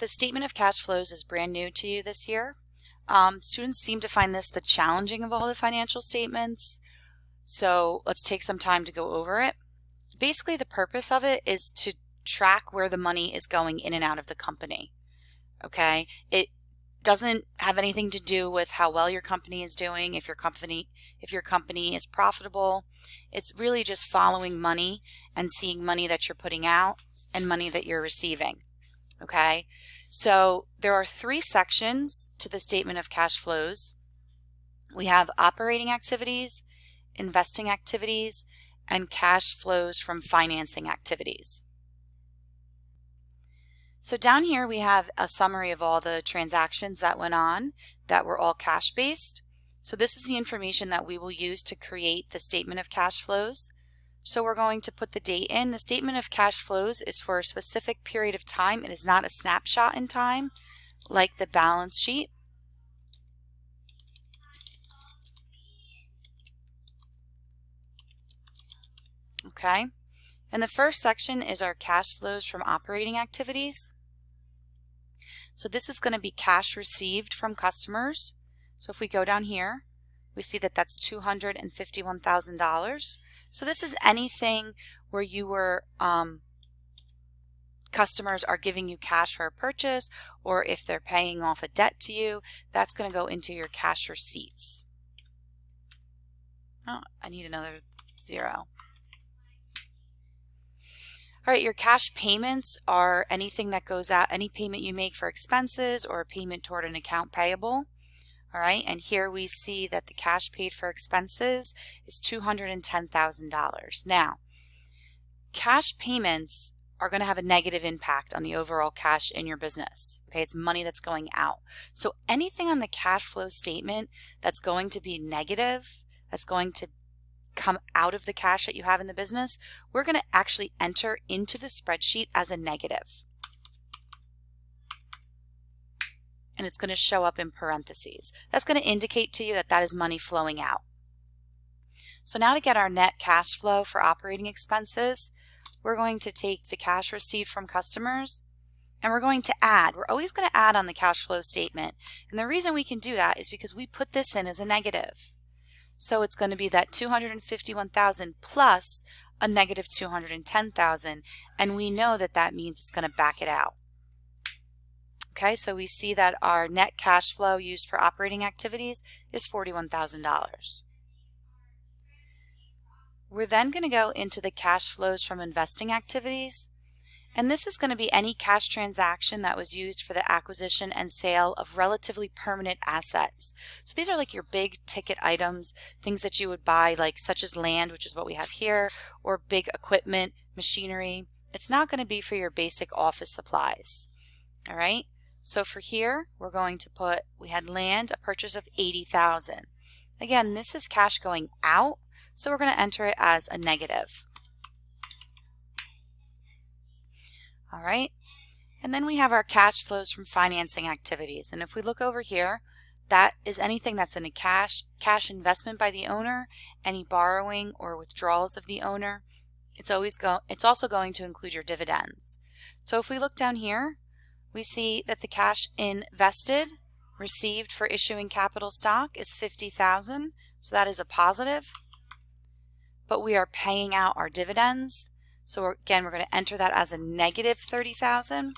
the statement of cash flows is brand new to you this year. Students seem to find this the challenging of all the financial statements. So let's take some time to go over it. Basically, the purpose of it is to track where the money is going in and out of the company. Okay, it doesn't have anything to do with how well your company is doing, if your company is profitable. It's really just following money and seeing money that you're putting out and money that you're receiving. Okay, so there are 3 sections to the statement of cash flows. We have operating activities, investing activities, and cash flows from financing activities. So down here we have a summary of all the transactions that went on that were all cash based. So this is the information that we will use to create the statement of cash flows. So we're going to put the date in. The statement of cash flows is for a specific period of time. It is not a snapshot in time like the balance sheet. Okay, and the first section is our cash flows from operating activities. So this is going to be cash received from customers. So if we go down here, we see that that's $251,000. So this is anything where you were customers are giving you cash for a purchase, or if they're paying off a debt to you, that's going to go into your cash receipts. Oh, I need another 0. All right, your cash payments are anything that goes out, any payment you make for expenses or a payment toward an account payable. All right, and here we see that the cash paid for expenses is $210,000. Now, cash payments are going to have a negative impact on the overall cash in your business. Okay, it's money that's going out. So anything on the cash flow statement that's going to be negative, that's going to come out of the cash that you have in the business, we're going to actually enter into the spreadsheet as a negative. And it's going to show up in parentheses. That's going to indicate to you that that is money flowing out. So now to get our net cash flow for operating expenses, we're going to take the cash received from customers and we're going to add. We're always going to add on the cash flow statement. And the reason we can do that is because we put this in as a negative. So it's going to be that $251,000 plus a negative $210,000, and we know that that means it's going to back it out. Okay, so we see that our net cash flow used for operating activities is $41,000. We're then going to go into the cash flows from investing activities, and this is going to be any cash transaction that was used for the acquisition and sale of relatively permanent assets. So these are like your big ticket items, things that you would buy, like such as land, which is what we have here, or big equipment, machinery. It's not going to be for your basic office supplies. All right, so for here we're going to put, we had land, a purchase of $80,000. Again, this is cash going out, so we're going to enter it as a negative. All right, and then we have our cash flows from financing activities, and if we look over here, that is anything that's in a cash investment by the owner, any borrowing or withdrawals of the owner. It's also going to include your dividends. So if we look down here, we see that the cash invested received for issuing capital stock is $50,000, so that is a positive, but we are paying out our dividends. So again, we're going to enter that as a negative $30,000.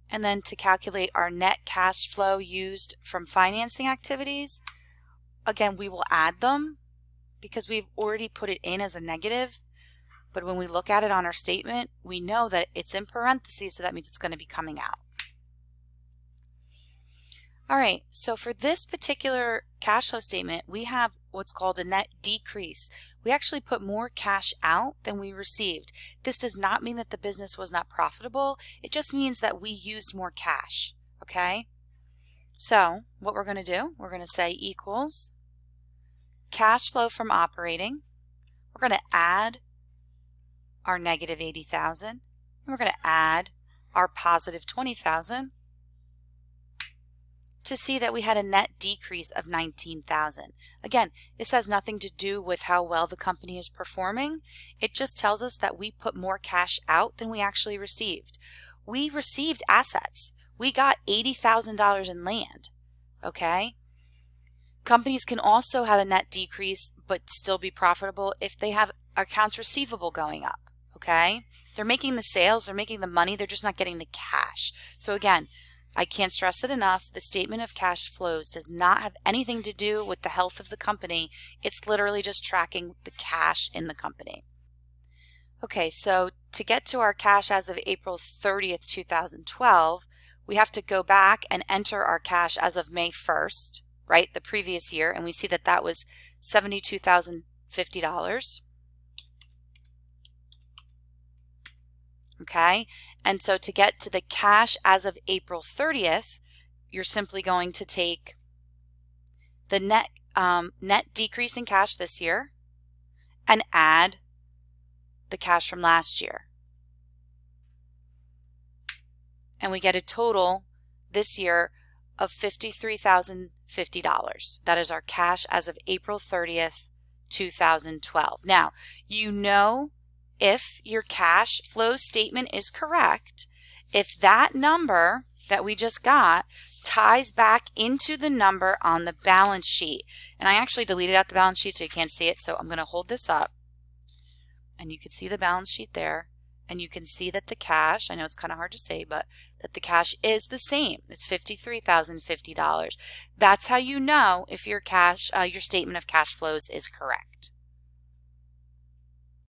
And then to calculate our net cash flow used from financing activities, again, we will add them because we've already put it in as a negative. But when we look at it on our statement, we know that it's in parentheses, so that means it's going to be coming out. All right, so for this particular cash flow statement, we have what's called a net decrease. We actually put more cash out than we received. This does not mean that the business was not profitable. It just means that we used more cash, okay? So what we're going to do, we're going to say equals cash flow from operating. We're going to add our negative $80,000, and we're going to add our positive $20,000. to see that we had a net decrease of $19,000. Again, this has nothing to do with how well the company is performing. It just tells us that we put more cash out than we actually received. We received assets. We got $80,000 in land, okay? Companies can also have a net decrease but still be profitable if they have accounts receivable going up, okay? They're making the sales, they're making the money, they're just not getting the cash. So again, I can't stress it enough, the statement of cash flows does not have anything to do with the health of the company. It's literally just tracking the cash in the company. Okay, so to get to our cash as of April 30th, 2012, we have to go back and enter our cash as of May 1st, right, the previous year, and we see that that was $72,050. Okay, and so to get to the cash as of April 30th, you're simply going to take the net decrease in cash this year and add the cash from last year. And we get a total this year of $53,050. That is our cash as of April 30th, 2012. Now, you know, if your cash flow statement is correct, if that number that we just got ties back into the number on the balance sheet, and I actually deleted out the balance sheet so you can't see it, so I'm going to hold this up, and you can see the balance sheet there, and you can see that the cash, I know it's kind of hard to say, but that the cash is the same. It's $53,050. That's how you know if your cash, your statement of cash flows is correct.